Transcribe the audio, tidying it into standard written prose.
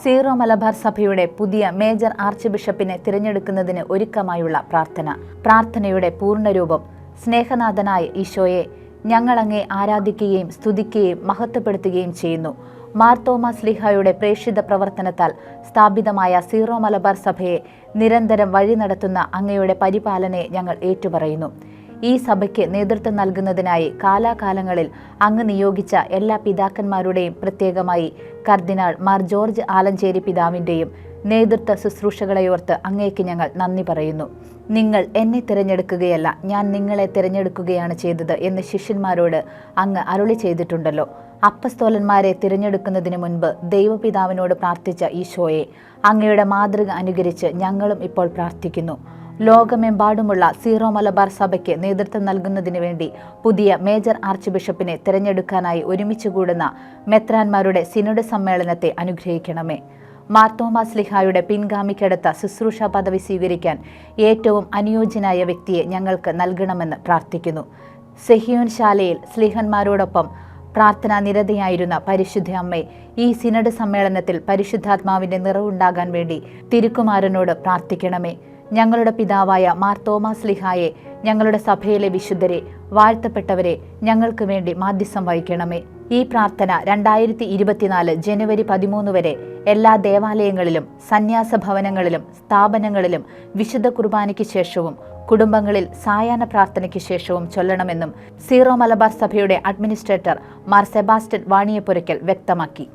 Zero Malabar സഭയുടെ പുതിയ major arch ബിഷപ്പിനെ തിരഞ്ഞെടുക്കുന്നതിന് ഒരുക്കമായുള്ള പ്രാർത്ഥനയുടെ പൂർണ്ണരൂപം. സ്നേഹനാഥനായ ഈശോയെ, ഞങ്ങൾ അങ്ങേ ആരാധിക്കുകയും സ്തുതിക്കുകയും മഹത്വപ്പെടുത്തുകയും ചെയ്യുന്നു. മാർ തോമാ ശ്ലീഹായുടെ പ്രേക്ഷിത പ്രവർത്തനത്താൽ സ്ഥാപിതമായ സീറോ മലബാർ സഭയെ നിരന്തരം വഴി നടത്തുന്ന അങ്ങയുടെ പരിപാലനയെ ഞങ്ങൾ ഏറ്റുപറയുന്നു. ഈ സഭയ്ക്ക് നേതൃത്വം നൽകുന്നതിനായി കാലാകാലങ്ങളിൽ അങ്ങ് നിയോഗിച്ച എല്ലാ പിതാക്കന്മാരുടെയും, പ്രത്യേകമായി കർദിനാൾ മാർ ജോർജ് ആലഞ്ചേരി പിതാവിൻ്റെയും നേതൃത്വ ശുശ്രൂഷകളെയോർത്ത് അങ്ങേക്ക് ഞങ്ങൾ നന്ദി പറയുന്നു. നിങ്ങൾ എന്നെ തിരഞ്ഞെടുക്കുകയല്ല, ഞാൻ നിങ്ങളെ തിരഞ്ഞെടുക്കുകയാണ് ചെയ്തത് എന്ന് ശിഷ്യന്മാരോട് അങ്ങ് അരുളി ചെയ്തിട്ടുണ്ടല്ലോ. അപ്പസ്തോലന്മാരെ തിരഞ്ഞെടുക്കുന്നതിന് മുൻപ് ദൈവപിതാവിനോട് പ്രാർത്ഥിച്ച ഈശോയെ, അങ്ങയുടെ മാതൃക അനുകരിച്ച് ഞങ്ങളും ഇപ്പോൾ പ്രാർത്ഥിക്കുന്നു. ലോകമെമ്പാടുമുള്ള സീറോ മലബാർ സഭയ്ക്ക് നേതൃത്വം നൽകുന്നതിന് വേണ്ടി പുതിയ മേജർ ആർച്ച് ബിഷപ്പിനെ തിരഞ്ഞെടുക്കാനായി ഒരുമിച്ച് കൂടുന്ന മെത്രാന്മാരുടെ സിനഡ് സമ്മേളനത്തെ അനുഗ്രഹിക്കണമേ. മാർ തോമാ ശ്ലീഹായുടെ പിൻഗാമിക്കെടുത്ത ശുശ്രൂഷ പദവി സ്വീകരിക്കാൻ ഏറ്റവും അനുയോജ്യനായ വ്യക്തിയെ ഞങ്ങൾക്ക് നൽകണമെന്ന് പ്രാർത്ഥിക്കുന്നു. സെഹിയോൻ ശാലയിൽ ശ്ലീഹന്മാരോടൊപ്പം പ്രാർത്ഥനാ നിരതയായിരുന്ന പരിശുദ്ധ അമ്മേ, ഈ സിനഡ് സമ്മേളനത്തിൽ പരിശുദ്ധാത്മാവിന്റെ നിറവുണ്ടാകാൻ വേണ്ടി തിരുക്കുമാരനോട് പ്രാർത്ഥിക്കണമേ. ഞങ്ങളുടെ പിതാവായ മാർ തോമാ ശ്ലീഹായെ, ഞങ്ങളുടെ സഭയിലെ വിശുദ്ധരെ, വാഴ്ത്തപ്പെട്ടവരെ ഞങ്ങൾക്ക് വേണ്ടി മാധ്യസ്ഥം വഹിക്കണമേ. ഈ പ്രാർത്ഥന 2024 ജനുവരി 13 വരെ എല്ലാ ദേവാലയങ്ങളിലും, സന്യാസ ഭവനങ്ങളിലും, സ്ഥാപനങ്ങളിലും വിശുദ്ധ കുർബാനയ്ക്ക് ശേഷവും കുടുംബങ്ങളിൽ സായാഹ്ന പ്രാർത്ഥനയ്ക്ക് ശേഷവും ചൊല്ലണമെന്നും സീറോ മലബാർ സഭയുടെ അഡ്മിനിസ്ട്രേറ്റർ മാർ സെബാസ്റ്റ്യൻ വാണിയപ്പുരയ്ക്കൽ വ്യക്തമാക്കി.